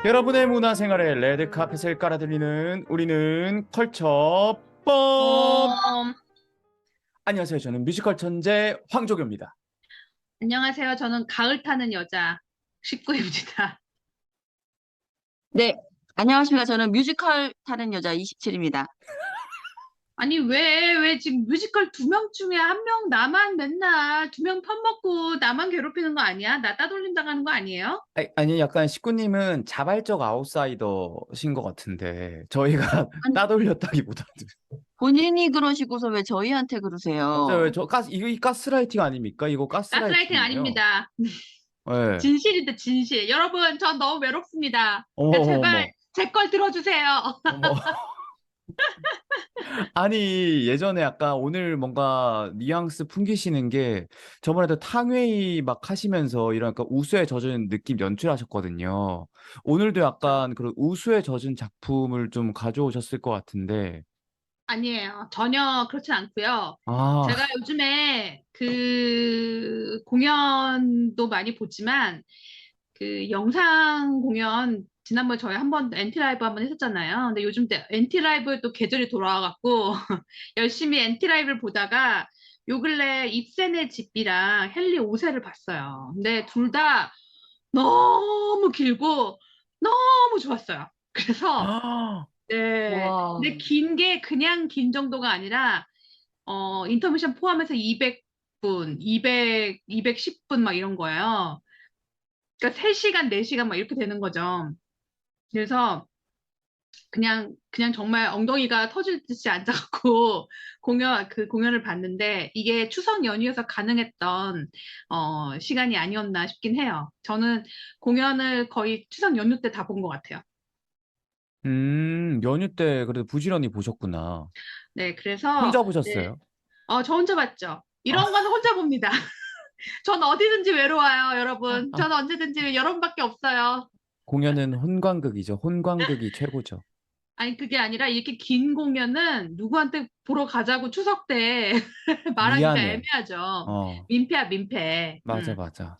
여러분의 문화생활에 레드카펫을 깔아드리는 우리는 컬처 법. 어, 안녕하세요. 저는 뮤지컬 천재 황조교입니다. 안녕하세요. 저는 가을 타는 여자 19입니다. 네, 안녕하십니까. 저는 뮤지컬 타는 여자 27입니다. 아니, 왜 지금 뮤지컬 두 명 중에 한 명 나만 맨날 두 명 편먹고 나만 괴롭히는 거 아니야? 나 따돌림 당하는 거 아니에요? 아니, 약간 식구님은 자발적 아웃사이더신 것 같은데 저희가 아니, 따돌렸다기보다는 본인이 그러시고서 왜 저희한테 그러세요? 맞아요. 이거 가스라이팅 아닙니까? 이거 가스라이팅 가스라이팅이에요. 아닙니다. 네. 진실인데 진실. 여러분, 전 너무 외롭습니다. 어머, 그러니까 어머, 제발 제 걸 들어주세요. 어머. 아니, 예전에 약간 오늘 뭔가 뉘앙스 풍기시는 게 저번에도 탕웨이 막 하시면서 이런 약간 우수에 젖은 느낌 연출하셨거든요. 오늘도 약간 그런 우수에 젖은 작품을 좀 가져오셨을 것 같은데. 아니에요. 전혀 그렇진 않고요. 아, 제가 요즘에 그 공연도 많이 보지만 그 영상 공연 지난번에 저희 한번 엔티라이브 한번 했었잖아요. 근데 요즘 때 엔티라이브 또 계절이 돌아와갖고 열심히 엔티라이브를 보다가 요 근래 입센의 집이랑 헨리 5세를 봤어요. 근데 둘 다 너무 길고 너무 좋았어요. 그래서 아, 네. 와, 근데 긴 게 그냥 긴 정도가 아니라, 인터미션 포함해서 200분, 210분 막 이런 거예요. 그러니까 3시간, 4시간 막 이렇게 되는 거죠. 그래서 그냥 정말 엉덩이가 터질 듯이 앉아갖고 그 공연을 봤는데 이게 추석 연휴여서 가능했던, 시간이 아니었나 싶긴 해요. 저는 공연을 거의 추석 연휴 때 다 본 것 같아요. 연휴 때 그래도 부지런히 보셨구나. 네, 그래서, 혼자 네. 보셨어요? 저 혼자 봤죠. 아, 이런 거는 혼자 봅니다. 전 어디든지 외로워요, 여러분. 아, 전 언제든지 여러분밖에 없어요. 공연은 혼광극이죠. 혼광극이 최고죠. 아니, 그게 아니라 이렇게 긴 공연은 누구한테 보러 가자고 추석 때 말하기가 미안해. 애매하죠. 어, 민폐야, 민폐. 맞아, 맞아.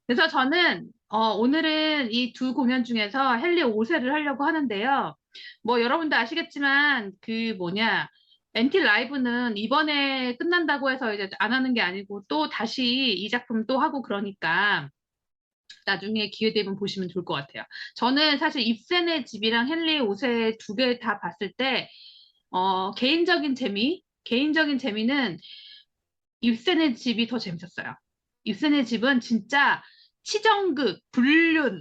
그래서 저는, 오늘은 이 두 공연 중에서 헨리 5세를 하려고 하는데요. 뭐, 여러분도 아시겠지만, 그 뭐냐, 엔티 라이브는 이번에 끝난다고 해서 이제 안 하는 게 아니고 또 다시 이 작품 또 하고 그러니까 나중에 기회 되면 보시면 좋을 것 같아요. 저는 사실 입센의 집이랑 헨리 5세 두 개 다 봤을 때, 개인적인 재미는 입센의 집이 더 재밌었어요. 입센의 집은 진짜 치정극, 불륜,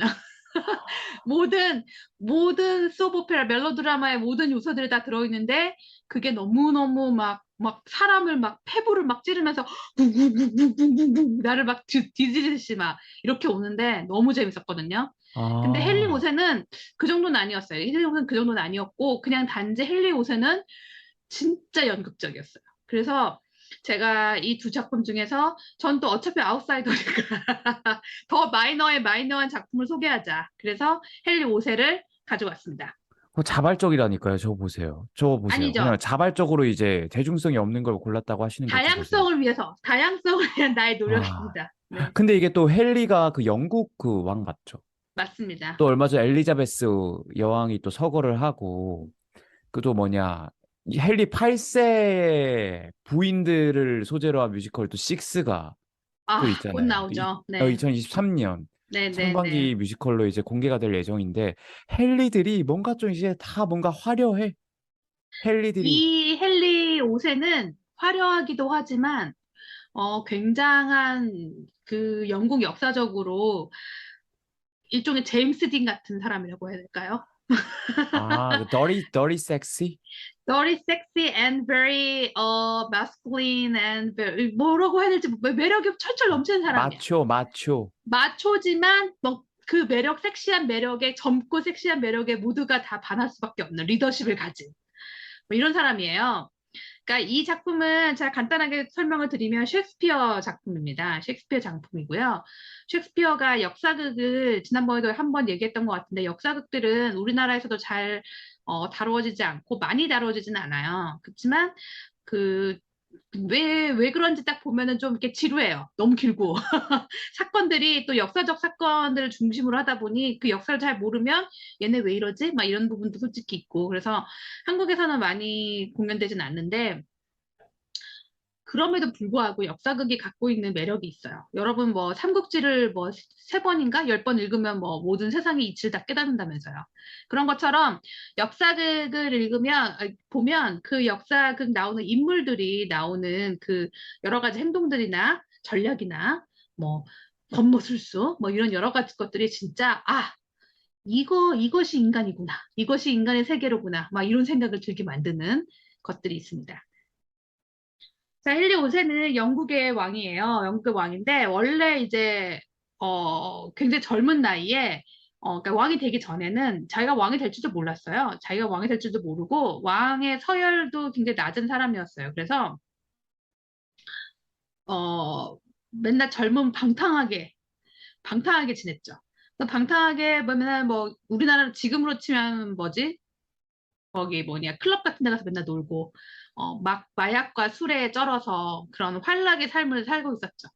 모든 소프오페라, 멜로드라마의 모든 요소들이 다 들어있는데, 그게 너무너무 막 사람을 막 패부를 막 찌르면서, 나를 막 뒤지듯이 막 이렇게 오는데 너무 재밌었거든요. 근데 헨리 아. 오세는 그 정도는 아니었어요. 헨리 오세는 그 정도는 아니었고, 그냥 단지 헨리 오세는 진짜 연극적이었어요. 그래서 제가 이 두 작품 중에서 전 또 어차피 아웃사이더니까 더 마이너의 마이너한 작품을 소개하자. 그래서 헨리 5세를 가져왔습니다. 자발적이라니까요. 저거 보세요. 저거 보세요. 아니죠. 그냥 자발적으로 이제 대중성이 없는 걸 골랐다고 하시는 것 좀 보세요. 다양성을 위해서, 다양성을 위한 나의 아, 노력입니다. 네, 근데 이게 또 헨리가 그 영국 그 왕 맞죠? 맞습니다. 또 얼마 전 엘리자베스 여왕이 또 서거를 하고 그 또 뭐냐 이 헨리 8세 부인들을 소재로 한 뮤지컬 또 식스가 또 곧 있잖아요. 나오죠. 네, 2023년 네네네. 상반기 뮤지컬로 이제 공개가 될 예정인데 헨리들이 뭔가 좀 이제 다 뭔가 화려해. 헨리들이 이 헨리 5세는 화려하기도 하지만, 굉장한 그 영국 역사적으로 일종의 제임스 딘 같은 사람이라고 해야 될까요? 그 dirty sexy? Very sexy and very masculine and 뭐라고 해야 될지 매력이 철철 넘치는 사람이야. 마초. 마초지만 뭐 그 매력, 섹시한 매력에 젊고 섹시한 매력에 모두가 다 반할 수밖에 없는 리더십을 가진 뭐 이런 사람이에요. 그러니까 이 작품은 제가 간단하게 설명을 드리면 셰익스피어 작품입니다. 셰익스피어 작품이고요. 셰익스피어가 역사극을 지난번에도 한번 얘기했던 것 같은데 역사극들은 우리나라에서도 잘 다루어지지 않고 많이 다루어지진 않아요. 그렇지만 그 왜 그런지 딱 보면은 좀 이렇게 지루해요. 너무 길고. 사건들이 또 역사적 사건들을 중심으로 하다 보니 그 역사를 잘 모르면 얘네 왜 이러지? 막 이런 부분도 솔직히 있고. 그래서 한국에서는 많이 공연되진 않는데, 그럼에도 불구하고 역사극이 갖고 있는 매력이 있어요. 여러분 뭐 삼국지를 뭐 세 번인가 열 번 읽으면 뭐 모든 세상의 이치를 다 깨닫는다면서요. 그런 것처럼 역사극을 읽으면 보면 그 역사극 나오는 인물들이 나오는 그 여러 가지 행동들이나 전략이나 뭐 권모술수 뭐 이런 여러 가지 것들이 진짜 이것이 인간이구나. 이것이 인간의 세계로구나. 막 이런 생각을 들게 만드는 것들이 있습니다. 자, 헨리 5세는 영국의 왕이에요. 영국의 왕인데, 원래 이제, 굉장히 젊은 나이에, 그러니까 왕이 되기 전에는 자기가 왕이 될 줄도 몰랐어요. 자기가 왕이 될 줄도 모르고, 왕의 서열도 굉장히 낮은 사람이었어요. 그래서, 맨날 젊은 방탕하게 지냈죠. 방탕하게, 뭐 맨날 뭐, 우리나라 지금으로 치면 뭐지? 거기 뭐냐 클럽 같은 데 가서 맨날 놀고 막 마약과 술에 쩔어서 그런 환락의 삶을 살고 있었죠.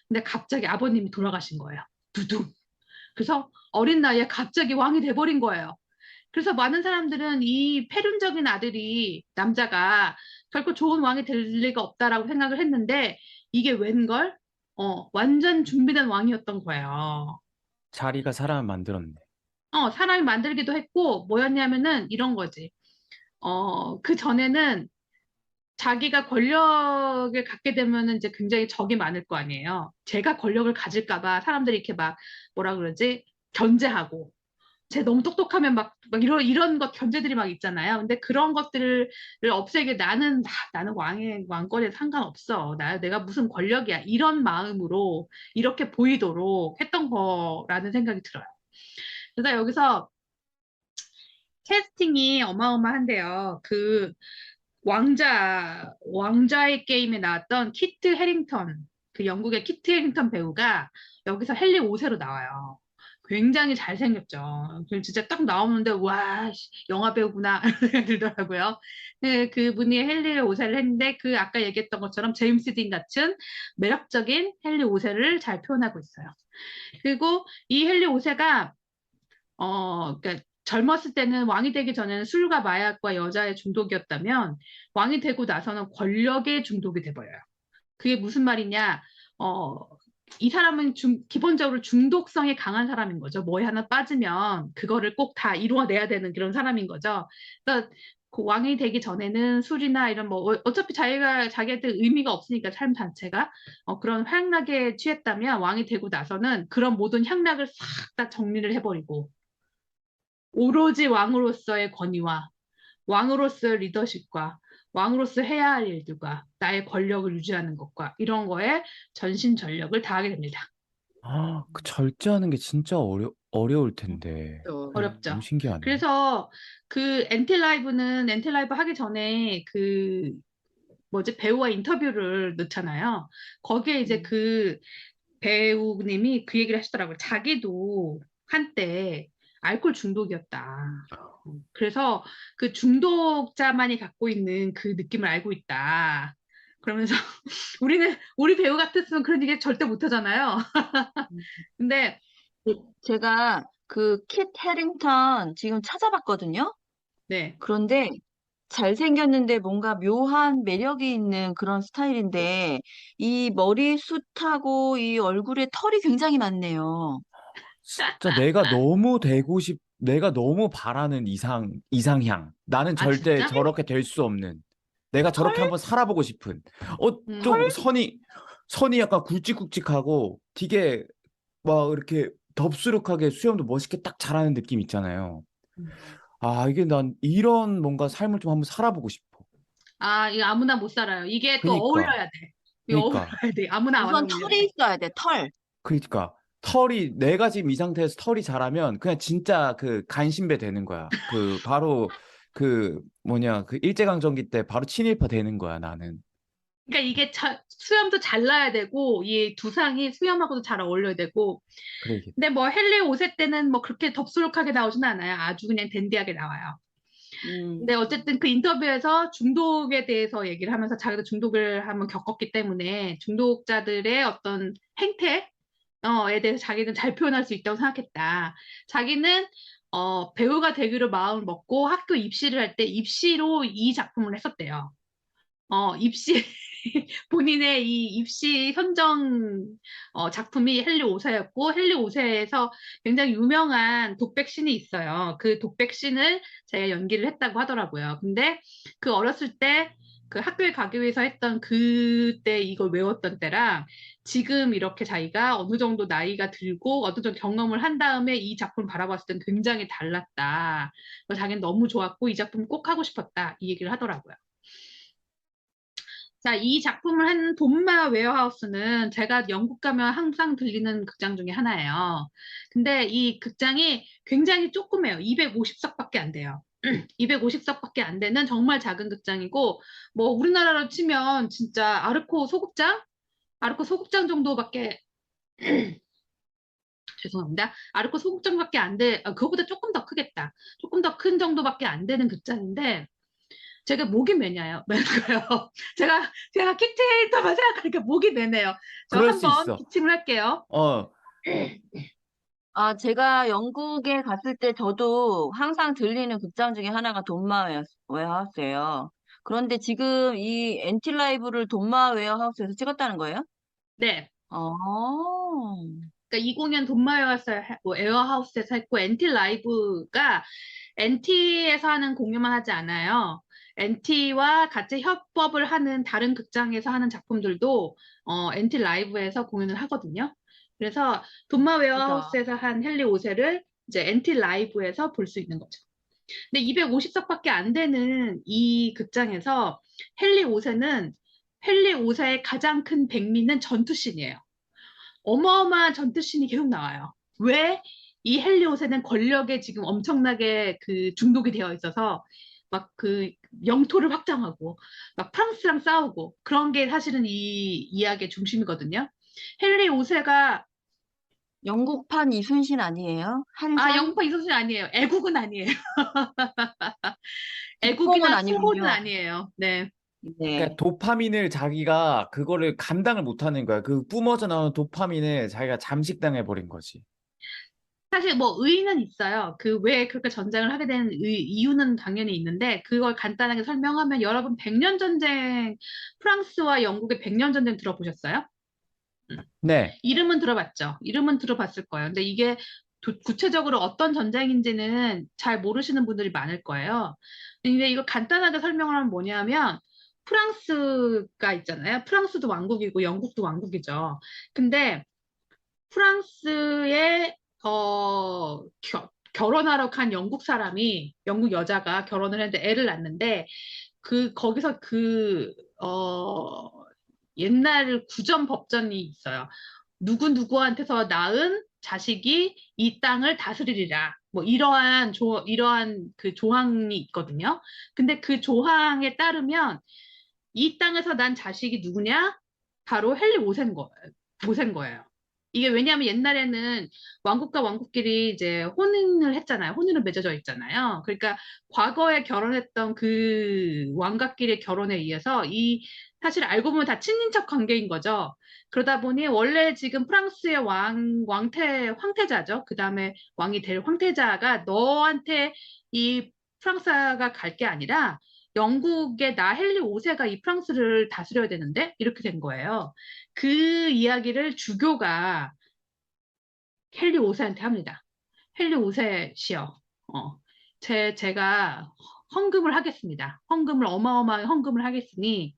근데 갑자기 아버님이 돌아가신 거예요. 두둥. 그래서 어린 나이에 갑자기 왕이 돼버린 거예요. 그래서 많은 사람들은 이 패륜적인 아들이 남자가 결코 좋은 왕이 될 리가 없다라고 생각을 했는데 이게 웬걸? 완전 준비된 왕이었던 거예요. 자리가 사람을 만들었네. 사람이 만들기도 했고 뭐였냐면은 이런 거지. 그 전에는 자기가 권력을 갖게 되면은 이제 굉장히 적이 많을 거 아니에요. 제가 권력을 가질까 봐 사람들이 이렇게 막 뭐라 그러지? 견제하고. 쟤 너무 똑똑하면 막 이런 것 견제들이 막 있잖아요. 근데 그런 것들을 없애게 나는 왕권에 상관없어. 내가 무슨 권력이야. 이런 마음으로 이렇게 보이도록 했던 거라는 생각이 들어요. 그래서 여기서 캐스팅이 어마어마한데요. 그 왕자의 게임에 나왔던 키트 해링턴, 그 영국의 키트 해링턴 배우가 여기서 헨리 5세로 나와요. 굉장히 잘생겼죠. 진짜 딱 나오는데, 와, 영화 배우구나, 이런 생각이 들더라고요. 네, 그분이 헨리 5세를 했는데, 그 아까 얘기했던 것처럼 제임스 딘 같은 매력적인 헨리 5세를 잘 표현하고 있어요. 그리고 이 헨리 5세가 그러니까 젊었을 때는 왕이 되기 전에는 술과 마약과 여자의 중독이었다면 왕이 되고 나서는 권력의 중독이 돼버려요. 그게 무슨 말이냐? 이 사람은 기본적으로 중독성이 강한 사람인 거죠. 뭐에 하나 빠지면 그거를 꼭 다 이루어내야 되는 그런 사람인 거죠. 그러니까 그 왕이 되기 전에는 술이나 이런 뭐 어차피 자기한테 의미가 없으니까 삶 자체가 그런 향락에 취했다면 왕이 되고 나서는 그런 모든 향락을 싹 다 정리를 해버리고 오로지 왕으로서의 권위와 왕으로서의 리더십과 왕으로서 해야 할 일들과 나의 권력을 유지하는 것과 이런 거에 전신전력을 다하게 됩니다. 그 절제하는 게 진짜 어려울 텐데. 어렵죠. 너무 신기하네. 그래서 그 엔틸라이브 하기 전에 그 뭐지 배우와 인터뷰를 넣잖아요. 거기에 이제 그 배우님이 그 얘기를 하시더라고요. 자기도 한때 알코올 중독이었다. 그래서 그 중독자만이 갖고 있는 그 느낌을 알고 있다. 그러면서 우리 배우 같았으면 그런 얘기 절대 못 하잖아요. 근데 제가 그 킷 해링턴 지금 찾아봤거든요. 네. 그런데 잘생겼는데 뭔가 묘한 매력이 있는 그런 스타일인데 이 머리숱하고 이 얼굴에 털이 굉장히 많네요. 진짜 내가 너무 바라는 이상향. 나는 아, 절대 진짜? 저렇게 될 수 없는. 내가 털? 저렇게 한번 살아보고 싶은. 음. 좀 선이 약간 굵직굵직하고 되게 막 이렇게 덥수룩하게 수염도 멋있게 딱 자라는 느낌 있잖아요. 이게 난 이런 뭔가 삶을 좀 한번 살아보고 싶어. 이거 아무나 못 살아요. 이게 또 그니까, 어울려야 돼. 이거 그니까, 어울려야 돼. 아무나 안 우선 어울려. 털이 있어야 돼, 털. 그니까. 내가 지금 이 상태에서 털이 자라면 그냥 진짜 그 간신배 되는 거야. 바로 그 일제강점기 때 바로 친일파 되는 거야, 나는. 그러니까 이게 수염도 잘 나야 되고 이 두상이 수염하고도 잘 어울려야 되고 그래, 근데 뭐 헨리 5세 때는 뭐 그렇게 덥수룩하게 나오진 않아요. 아주 그냥 댄디하게 나와요. 근데 어쨌든 그 인터뷰에서 중독에 대해서 얘기를 하면서 자기도 중독을 한번 겪었기 때문에 중독자들의 어떤 행태, 에 대해서 자기는 잘 표현할 수 있다고 생각했다. 자기는 배우가 되기로 마음을 먹고 학교 입시를 할 때 입시로 이 작품을 했었대요. 입시 본인의 이 입시 선정 작품이 헨리 오세였고 헨리 오세에서 굉장히 유명한 독백신이 있어요. 그 독백신을 제가 연기를 했다고 하더라고요. 근데 그 어렸을 때 그 학교에 가기 위해서 했던 그때 이걸 외웠던 때랑 지금 이렇게 자기가 어느 정도 나이가 들고 어느 정도 경험을 한 다음에 이 작품을 바라봤을 때는 굉장히 달랐다. 그래서 자기는 너무 좋았고 이 작품 꼭 하고 싶었다. 이 얘기를 하더라고요. 자, 이 작품을 한 돈마 웨어하우스는 제가 영국 가면 항상 들리는 극장 중에 하나예요. 근데 이 극장이 굉장히 조그매요. 250석밖에 안 돼요. 250석밖에 안 되는 정말 작은 극장이고, 뭐 우리나라로 치면 진짜 아르코 소극장? 아르코 소극장 정도밖에 죄송합니다. 아르코 소극장밖에 안 돼. 그거보다 조금 더 크겠다. 조금 더 큰 정도밖에 안 되는 극장인데 제가 목이 메냐요. 메고요. 제가 킥테이터만 생각하니까 목이 메네요. 저 그럴 수 한번 있어. 기침을 할게요. 제가 영국에 갔을 때 저도 항상 들리는 극장 중에 하나가 돈마 웨어하우스예요. 그런데 지금 이 엔티 라이브를 돈마 웨어하우스에서 찍었다는 거예요? 네. 어, 그러니까 이 공연 에어하우스에서 했고 엔티 라이브가 엔티에서 하는 공연만 하지 않아요. 엔티와 같이 협업을 하는 다른 극장에서 하는 작품들도 엔티 라이브에서 공연을 하거든요. 그래서 돈마 그죠. 웨어하우스에서 한 헨리 오세를 이제 엔티 라이브에서 볼 수 있는 거죠. 근데 250석밖에 안 되는 이 극장에서 헨리 오세의 가장 큰 백미는 전투씬이에요. 어마어마한 전투씬이 계속 나와요. 왜? 이 헨리오세는 권력에 지금 엄청나게 그 중독이 되어 있어서 막 그 영토를 확장하고 막 프랑스랑 싸우고 그런 게 사실은 이 이야기의 중심이거든요. 헨리 5세가 영국판 이순신 아니에요? 한산? 영파 이순신 아니에요. 애국은 아니에요. 국뽕은 애국이나 수호는 아니군요. 아니에요. 네. 네. 그러니까 도파민을 자기가 그거를 감당을 못하는 거야. 그 뿜어져 나오는 도파민을 자기가 잠식당해 버린 거지. 사실 뭐 의의는 있어요. 그 왜 그렇게 전쟁을 하게 된 이유는 당연히 있는데 그걸 간단하게 설명하면 여러분 백년 전쟁 프랑스와 영국의 백년 전쟁 들어보셨어요? 네. 이름은 들어봤죠. 이름은 들어봤을 거예요. 근데 이게 구체적으로 어떤 전쟁인지는 잘 모르시는 분들이 많을 거예요. 근데 이거 간단하게 설명을 하면 뭐냐면 프랑스가 있잖아요. 프랑스도 왕국이고 영국도 왕국이죠. 근데 프랑스에 결혼하러 간 영국 사람이 영국 여자가 결혼을 했는데 애를 낳는데 거기서 옛날 구전 법전이 있어요. 누구누구한테서 낳은 자식이 이 땅을 다스리리라. 뭐 이러한 그 조항이 있거든요. 근데 그 조항에 따르면 이 땅에서 난 자식이 누구냐? 바로 헨리 오세인 거예요. 이게 왜냐하면 옛날에는 왕국과 왕국끼리 이제 혼인을 했잖아요. 혼인을 맺어져 있잖아요. 그러니까 과거에 결혼했던 그 왕가끼리의 결혼에 의해서 사실 알고 보면 다 친인척 관계인 거죠. 그러다 보니 원래 지금 프랑스의 황태자죠. 그 다음에 왕이 될 황태자가 너한테 이 프랑스가 갈 게 아니라 영국의 나 헨리 5세가 이 프랑스를 다스려야 되는데 이렇게 된 거예요. 그 이야기를 주교가 헨리 5세한테 합니다. 헨리 5세 씨여, 제가 헌금을 하겠습니다. 어마어마한 헌금을 하겠으니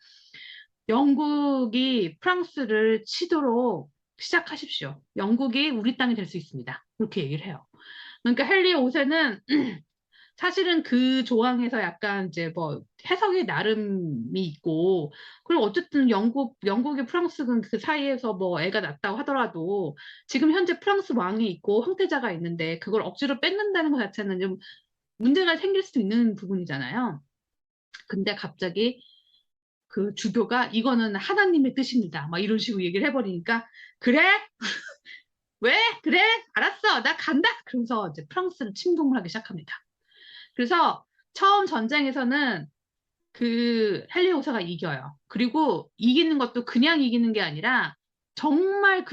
영국이 프랑스를 치도록 시작하십시오. 영국이 우리 땅이 될 수 있습니다. 그렇게 얘기를 해요. 그러니까 헨리 5세는 사실은 그 조항에서 약간 이제 뭐 해석의 나름이 있고, 그리고 어쨌든 영국이 프랑스는 그 사이에서 뭐 애가 낳았다고 하더라도 지금 현재 프랑스 왕이 있고 황태자가 있는데 그걸 억지로 뺏는다는 것 자체는 좀 문제가 생길 수도 있는 부분이잖아요. 근데 갑자기 그 주교가 이거는 하나님의 뜻입니다. 막 이런 식으로 얘기를 해버리니까 그래? 왜? 그래? 알았어. 나 간다. 그러면서 이제 프랑스를 침공을 하기 시작합니다. 그래서 처음 전쟁에서는 그 헨리 5세가 이겨요. 그리고 이기는 것도 그냥 이기는 게 아니라 정말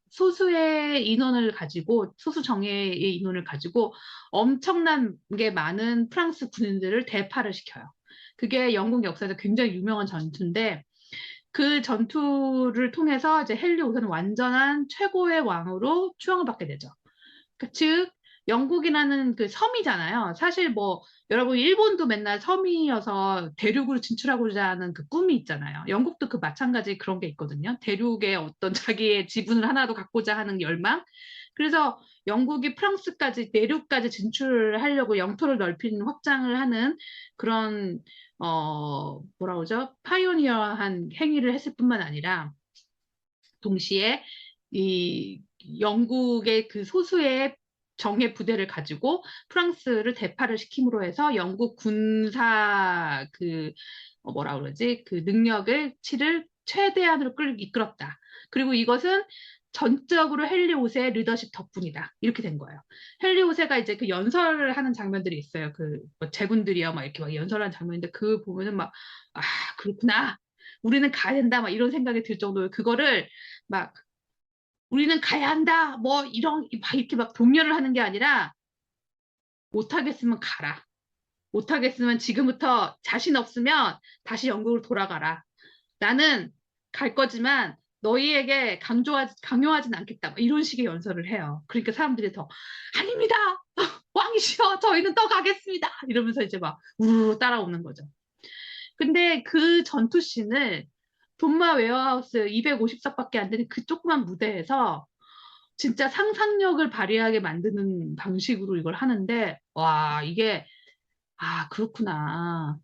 소수의 인원을 가지고 소수 정예의 인원을 가지고 엄청나게 많은 프랑스 군인들을 대파를 시켜요. 그게 영국 역사에서 굉장히 유명한 전투인데 그 전투를 통해서 이제 헨리 5세는 완전한 최고의 왕으로 추앙을 받게 되죠. 즉 영국이라는 그 섬이잖아요. 사실 뭐 여러분 일본도 맨날 섬이어서 대륙으로 진출하고자 하는 그 꿈이 있잖아요. 영국도 그 마찬가지 그런 게 있거든요. 대륙에 어떤 자기의 지분을 하나도 갖고자 하는 열망. 그래서 영국이 프랑스까지 내륙까지 진출하려고 영토를 넓히는 확장을 하는 그런 뭐라 그러죠? 파이오니어한 행위를 했을 뿐만 아니라 동시에 이 영국의 그 소수의 정예 부대를 가지고 프랑스를 대파를 시킴으로 해서 영국 군사 그 뭐라 그러지 그 능력을 치를 최대한으로 이끌었다. 그리고 이것은 전적으로 헨리 5세의 리더십 덕분이다. 이렇게 된 거예요. 헨리 5세가 이제 그 연설을 하는 장면들이 있어요. 그뭐 제군들이요, 막 이렇게 막 연설하는 장면인데 그 보면은 막 아 그렇구나. 우리는 가야 된다. 막 이런 생각이 들 정도로 그거를 막 우리는 가야 한다. 뭐 이런 막 이렇게 막 독려를 하는 게 아니라 못하겠으면 가라. 못하겠으면 지금부터 자신 없으면 다시 영국으로 돌아가라. 나는 갈 거지만 너희에게 강요하진 않겠다. 막 이런 식의 연설을 해요. 그러니까 사람들이 더 아닙니다. 왕이시여 저희는 더 가겠습니다. 이러면서 이제 막 우르르 따라오는 거죠. 근데 그 전투씬을 돈마 웨어하우스 250석밖에 안 되는 그 조그만 무대에서 진짜 상상력을 발휘하게 만드는 방식으로 이걸 하는데, 와, 이게, 아, 그렇구나.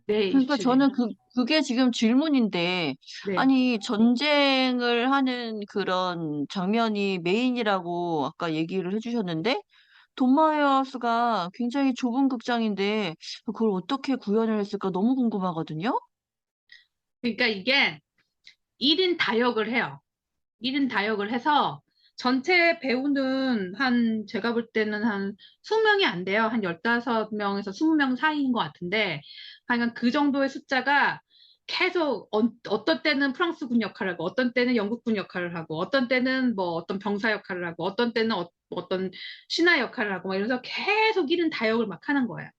네, 그러니까 입술이. 저는 그게 지금 질문인데, 네. 아니, 전쟁을 하는 그런 장면이 메인이라고 아까 얘기를 해주셨는데, 돈마이어스가 굉장히 좁은 극장인데, 그걸 어떻게 구현을 했을까 너무 궁금하거든요? 그러니까 이게 1인 다역을 해요. 1인 다역을 해서 전체 배우는 제가 볼 때는 한 20명이 안 돼요. 한 15명에서 20명 사이인 것 같은데, 하여간 그 정도의 숫자가 계속 어떤 때는 프랑스 군 역할을 하고, 어떤 때는 영국 군 역할을 하고, 어떤 때는 뭐 어떤 병사 역할을 하고, 어떤 때는 어떤 신하 역할을 하고, 막 이러면서 계속 1인 다역을 막 하는 거예요.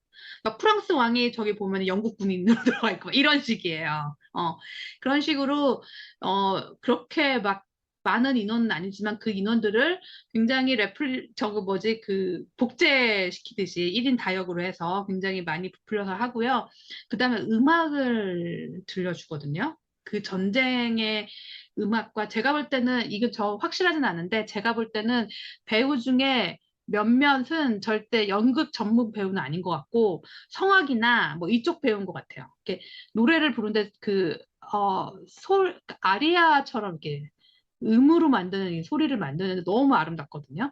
막 프랑스 왕이 저기 보면 영국 군인으로 들어가 있고, 막 이런 식이에요. 그런 식으로, 그렇게 막 많은 인원은 아니지만 그 인원들을 굉장히 저거 뭐지, 복제시키듯이 1인 다역으로 해서 굉장히 많이 부풀려서 하고요. 그 다음에 음악을 들려주거든요. 그 전쟁의 음악과 제가 볼 때는, 이게 저 확실하진 않은데, 제가 볼 때는 배우 중에 몇몇은 절대 연극 전문 배우는 아닌 것 같고, 성악이나 뭐 이쪽 배우인 것 같아요. 이렇게 노래를 부르는데 아리아처럼 이렇게 음으로 만드는 이 소리를 만드는데 너무 아름답거든요.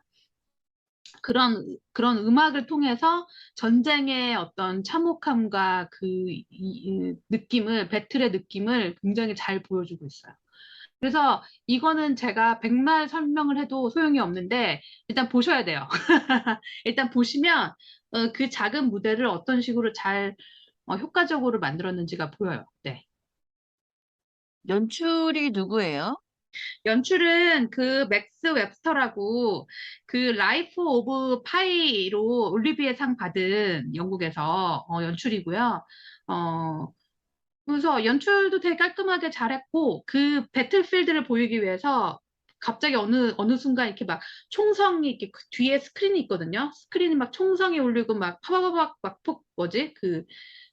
그런 음악을 통해서 전쟁의 어떤 참혹함과 배틀의 느낌을 굉장히 잘 보여주고 있어요. 그래서 이거는 제가 백말 설명을 해도 소용이 없는데 일단 보셔야 돼요. 일단 보시면 그 작은 무대를 어떤 식으로 잘 효과적으로 만들었는지가 보여요. 네. 연출이 누구예요? 연출은 그 맥스 웹스터라고 그 라이프 오브 파이로 올리비에 상 받은 영국에서 연출이고요. 어, 그래서 연출도 되게 깔끔하게 잘했고 그 배틀필드를 보이기 위해서 갑자기 어느 순간 이렇게 막 총성이 이렇게 그 뒤에 스크린이 있거든요. 스크린이 막 총성이 울리고 막 파바바박 뭐지? 그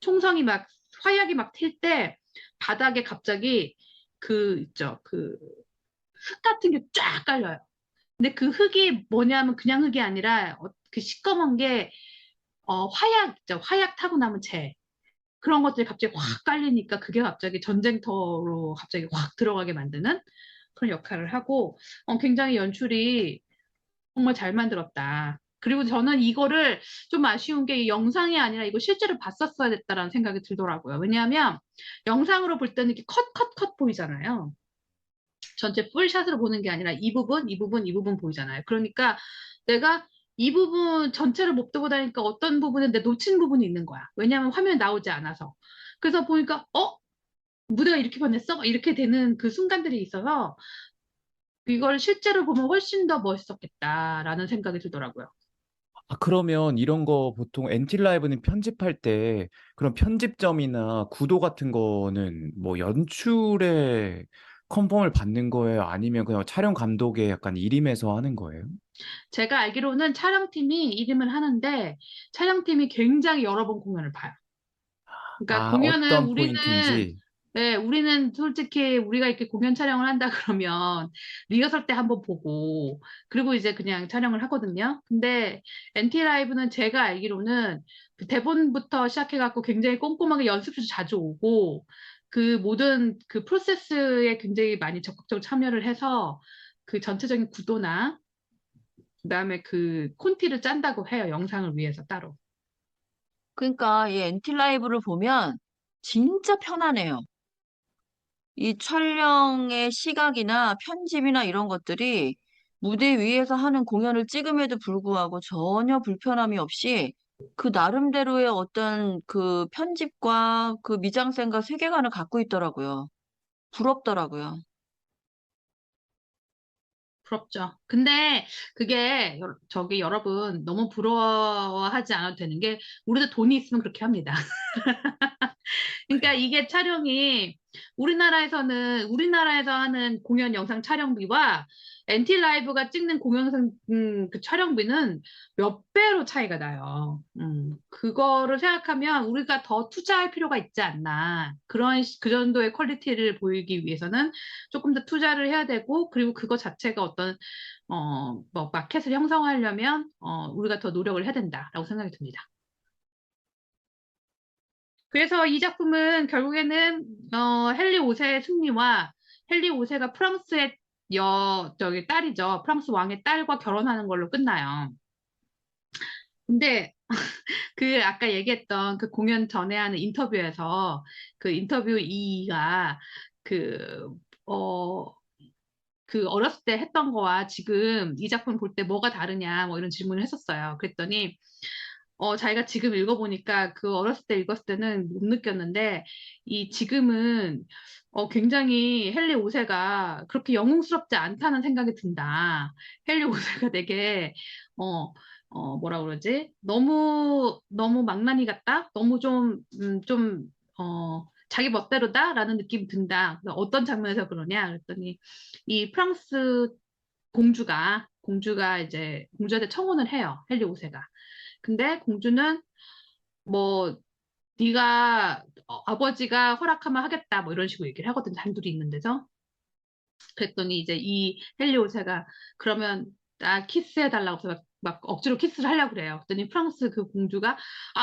총성이 막 화약이 막 튈 때 바닥에 갑자기 있죠. 흙 같은 게 쫙 깔려요. 근데 그 흙이 뭐냐면 그냥 흙이 아니라 그 시꺼먼 게 화약 있죠. 화약 타고 남은 재. 그런 것들이 갑자기 확 깔리니까 그게 갑자기 전쟁터로 갑자기 확 들어가게 만드는 그런 역할을 하고 굉장히 연출이 정말 잘 만들었다. 그리고 저는 이거를 좀 아쉬운 게 이 영상이 아니라 이거 실제로 봤었어야 됐다라는 생각이 들더라고요. 왜냐하면 영상으로 볼 때는 이렇게 컷 보이잖아요. 전체 풀샷으로 보는 게 아니라 이 부분 보이잖아요. 그러니까 내가 이 부분 전체를 못 보고 다니까 어떤 부분은 내 놓친 부분이 있는 거야. 왜냐하면 화면에 나오지 않아서. 그래서 보니까 무대가 이렇게 변했어? 막 이렇게 되는 그 순간들이 있어서 이걸 실제로 보면 훨씬 더 멋있었겠다라는 생각이 들더라고요. 아, 그러면 이런 거 보통 엔티 라이브는 편집할 때 그런 편집점이나 구도 같은 거는 뭐 연출에 컨펌을 받는 거예요? 아니면 그냥 촬영 감독의 약간 일임에서 하는 거예요? 제가 알기로는 촬영팀이 이름을 하는데 촬영팀이 굉장히 여러 번 공연을 봐요. 그러니까 아, 공연은 어떤 우리는 포인트인지. 네, 우리는 솔직히 우리가 이렇게 공연 촬영을 한다 그러면 리허설 때 한번 보고 그리고 이제 그냥 촬영을 하거든요. 근데 NT 라이브는 제가 알기로는 그 대본부터 시작해갖고 굉장히 꼼꼼하게 연습실도 자주 오고 그 모든 그 프로세스에 굉장히 많이 적극적으로 참여를 해서 그 전체적인 구도나 그다음에 그 콘티를 짠다고 해요. 영상을 위해서 따로. 그러니까 이 엔티 라이브를 보면 진짜 편하네요. 이 촬영의 시각이나 편집이나 이런 것들이 무대 위에서 하는 공연을 찍음에도 불구하고 전혀 불편함이 없이 그 나름대로의 어떤 그 편집과 그 미장센과 세계관을 갖고 있더라고요. 부럽더라고요. 부럽죠. 근데 그게 저기 여러분 너무 부러워하지 않아도 되는 게 우리도 돈이 있으면 그렇게 합니다. 그러니까 이게 촬영이 우리나라에서 하는 공연 영상 촬영비와 NT 라이브가 찍는 공연상 그 촬영비는 몇 배로 차이가 나요. 그거를 생각하면 우리가 더 투자할 필요가 있지 않나. 그 정도의 퀄리티를 보이기 위해서는 조금 더 투자를 해야 되고 그리고 그거 자체가 어떤 뭐 마켓을 형성하려면 우리가 더 노력을 해야 된다라고 생각이 듭니다. 그래서 이 작품은 결국에는 헨리 5세의 승리와 헨리 5세가 프랑스의 저기 딸이죠. 프랑스 왕의 딸과 결혼하는 걸로 끝나요. 근데 그 아까 얘기했던 그 공연 전에 하는 인터뷰에서 그 인터뷰 이가 그, 어, 그 어렸을 때 했던 거와 지금 이 작품 볼 때 뭐가 다르냐 뭐 이런 질문을 했었어요. 그랬더니 자기가 지금 읽어보니까 그 어렸을 때 읽었을 때는 못 느꼈는데, 이 지금은 굉장히 헨리 5세가 그렇게 영웅스럽지 않다는 생각이 든다. 헨리 5세가 되게, 뭐라 그러지? 너무 망나니 같다? 너무 자기 멋대로다라는 느낌이 든다. 그래서 어떤 장면에서 그러냐? 그랬더니 이 프랑스 공주가 이제 공주한테 청혼을 해요. 헨리 5세가. 근데 공주는 뭐 네가 아버지가 허락하면 하겠다 뭐 이런 식으로 얘기를 하거든 단둘이 있는 데서. 그랬더니 이제 이 헨리 5세가 그러면 나 키스해달라고 해서 막 억지로 키스를 하려고 그래요. 그랬더니 프랑스 그 공주가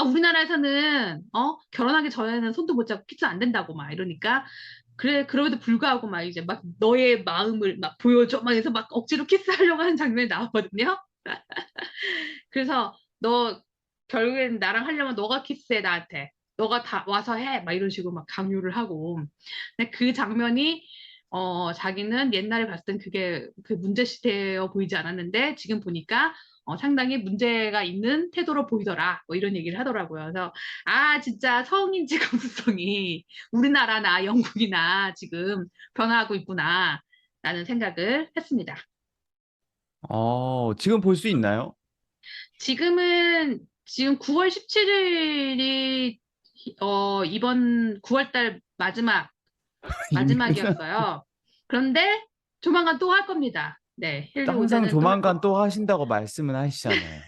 우리나라에서는 결혼하기 전에는 손도 못 잡고 키스 안 된다고 막 이러니까 그래 그럼에도 불구하고 막 이제 막 너의 마음을 막 보여줘 막 해서 막 억지로 키스하려고 하는 장면이 나오거든요. 그래서 너 결국엔 나랑 하려면 너가 키스해 나한테. 너가 다 와서 해. 막 이런 식으로 막 강요를 하고. 근데 그 장면이 자기는 옛날에 봤을 땐 그게 그 문제시되어 보이지 않았는데 지금 보니까 상당히 문제가 있는 태도로 보이더라. 뭐 이런 얘기를 하더라고요. 그래서 진짜 성인지 감수성이 우리나라나 영국이나 지금 변화하고 있구나. 라는 생각을 했습니다. 지금 볼 수 있나요? 지금 9월 17일이 이번 9월 달 이미 끝나. 마지막이었어요. 그런데 조만간 또 할 겁니다. 네, 헨리 항상 5세는 또 할 조만간 거고. 또 하신다고 말씀은 하시잖아요.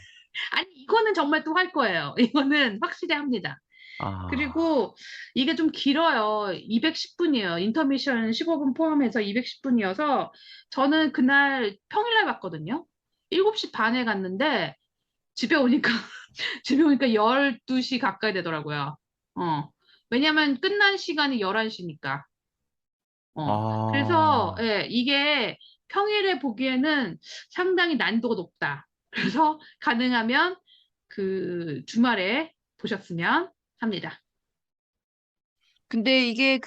아니, 이거는 정말 또 할 거예요. 이거는 확실히 합니다. 아, 그리고 이게 좀 길어요. 210분이에요. 인터미션 15분 포함해서 210분이어서 저는 그날 평일날 봤거든요. 7시 반에 갔는데 집에 오니까 집에 오니까 12시 가까이 되더라고요. 어. 왜냐면 끝난 시간이 11시니까. 그래서 아. 예, 이게 평일에 보기에는 상당히 난이도가 높다. 그래서 가능하면 그 주말에 보셨으면 합니다. 근데 이게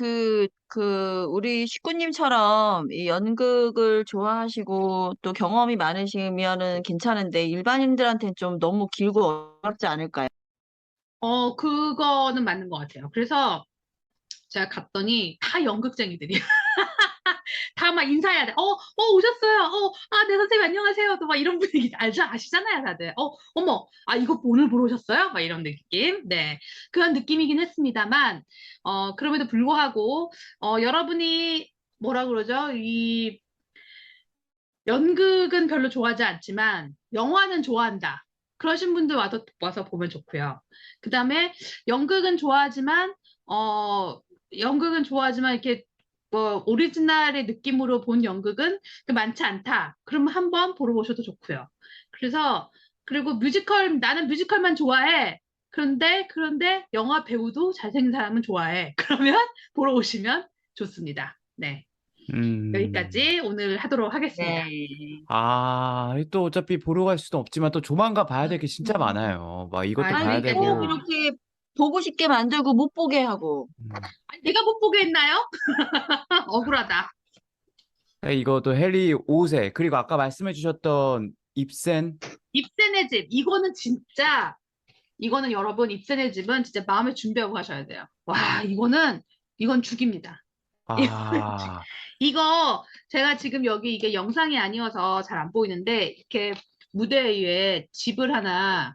우리 식구님처럼 이 연극을 좋아하시고 또 경험이 많으시면은 괜찮은데 일반인들한테는 좀 너무 길고 어렵지 않을까요? 그거는 맞는 것 같아요. 그래서 제가 갔더니 다 연극쟁이들이에요. 다 막 인사해야 돼. 오셨어요. 네, 선생님, 안녕하세요. 또 막 이런 분위기 아시잖아요, 다들. 어머, 이거 오늘 보러 오셨어요? 막 이런 느낌. 네. 그런 느낌이긴 했습니다만, 그럼에도 불구하고, 여러분이 뭐라 그러죠? 이 연극은 별로 좋아하지 않지만, 영화는 좋아한다. 그러신 분들 와서 보면 좋고요. 그 다음에 연극은 좋아하지만, 어, 연극은 좋아하지만 이렇게 뭐 오리지널의 느낌으로 본 연극은 많지 않다. 그러면 한번 보러 오셔도 좋고요. 그래서 그리고 나는 뮤지컬만 좋아해. 그런데 영화 배우도 잘생긴 사람은 좋아해. 그러면 보러 오시면 좋습니다. 네. 음. 여기까지 오늘 하도록 하겠습니다. 네. 또 어차피 보러 갈 수는 없지만 또 조만간 봐야 될 게 진짜 많아요. 막 이것도 봐야 아니, 꼭 그러니까요. 되고. 이렇게 보고 싶게 만들고 못 보게 하고. 음. 내가 못 보게 했나요? 억울하다. 이것도 헨리 5세 그리고 아까 말씀해 주셨던 입센. 입센의 집. 이거는 여러분, 입센의 집은 진짜 마음의 준비하고 가셔야 돼요. 와, 이건 죽입니다. 아, 이거 제가 지금 여기 이게 영상이 아니어서 잘 안 보이는데, 이렇게 무대 위에 집을 하나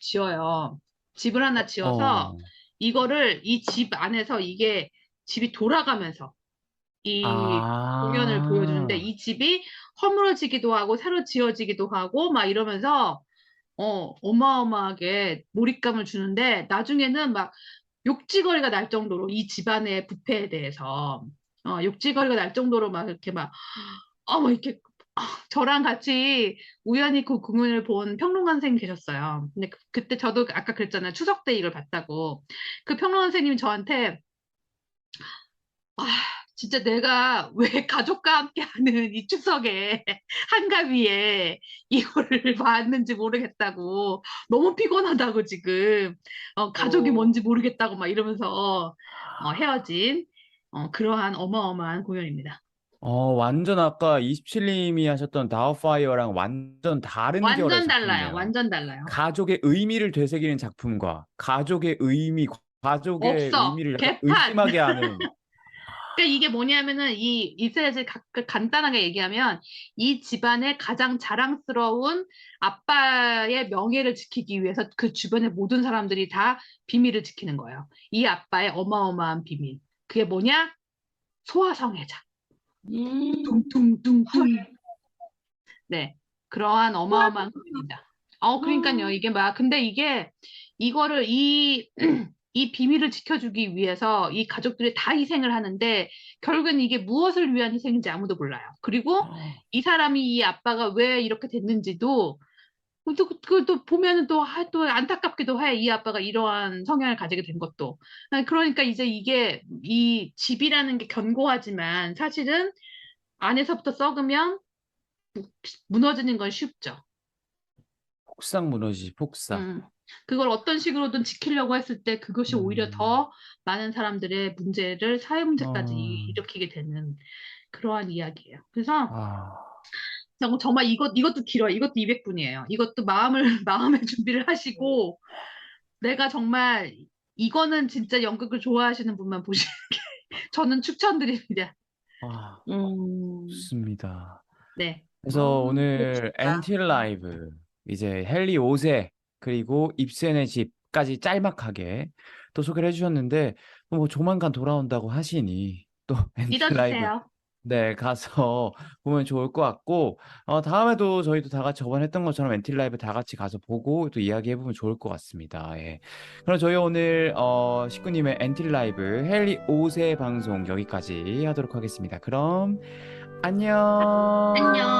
지어요. 집을 하나 지어서 어, 이거를 이 집 안에서 이게 집이 돌아가면서 이 공연을 보여주는데 아, 이 집이 허물어지기도 하고 새로 지어지기도 하고 막 이러면서 어마어마하게 몰입감을 주는데 나중에는 막 욕지거리가 날 정도로 이 집안의 부패에 대해서 욕지거리가 날 정도로 막 이렇게 막 이렇게 저랑 같이 우연히 그 공연을 본 평론가 선생님 계셨어요. 근데 그때 저도 아까 그랬잖아요. 추석 때 이걸 봤다고. 그 평론가 선생님이 저한테 아, 진짜 내가 왜 가족과 함께 하는 이 추석에 한가위에 이거를 봤는지 모르겠다고 너무 피곤하다고 지금 가족이 어, 뭔지 모르겠다고 막 이러면서 헤어진 그러한 어마어마한 공연입니다. 완전 아까 27님이 하셨던 다우파이어랑 완전 다른 계열의 완전 달라요. 작품이네요. 완전 달라요. 가족의 의미를 되새기는 작품과 가족의 없어. 의미를 약간 개판. 의심하게 하는. 그러니까 이게 뭐냐면은 이 이세즈 간단하게 얘기하면 이 집안의 가장 자랑스러운 아빠의 명예를 지키기 위해서 그 주변의 모든 사람들이 다 비밀을 지키는 거예요. 이 아빠의 어마어마한 비밀. 그게 뭐냐? 소화성애자. 음, 둥둥둥둥. 네. 그러한 어마어마한 고민입니다. 그러니까요. 이게 근데 이거를 이 비밀을 지켜주기 위해서 이 가족들이 다 희생을 하는데 결국엔 이게 무엇을 위한 희생인지 아무도 몰라요. 그리고 이 사람이 이 아빠가 왜 이렇게 됐는지도 또 보면은 또 안타깝기도 해. 이 아빠가 이러한 성향을 가지게 된 것도. 그러니까 이제 이게 이 집이라는 게 견고하지만 사실은 안에서부터 썩으면 무너지는 건 쉽죠. 폭삭 무너지지, 폭삭. 음, 그걸 어떤 식으로든 지키려고 했을 때 그것이 오히려 음, 더 많은 사람들의 문제를, 사회 문제까지 어, 일으키게 되는 그러한 이야기예요. 그래서 아, 정말 이것도 길어요. 이것도 200분이에요. 이것도 마음의 준비를 하시고 내가 정말 이거는 진짜 연극을 좋아하시는 분만 보시는 게 저는 추천드립니다. 아, 음, 좋습니다. 네. 그래서 오늘 그렇습니다. 엔틸 라이브 이제 헨리 5세 그리고 입센의 집까지 짤막하게 또 소개를 해주셨는데 뭐 조만간 돌아온다고 하시니 또 엔틸 라이브 믿어주세요. 네 가서 보면 좋을 것 같고 다음에도 저희도 다 같이 저번에 했던 것처럼 엔틸 라이브 다 같이 가서 보고 또 이야기해보면 좋을 것 같습니다. 예. 그럼 저희 오늘 식구님의 엔틸 라이브 헨리 5세 방송 여기까지 하도록 하겠습니다. 그럼 안녕. 안녕.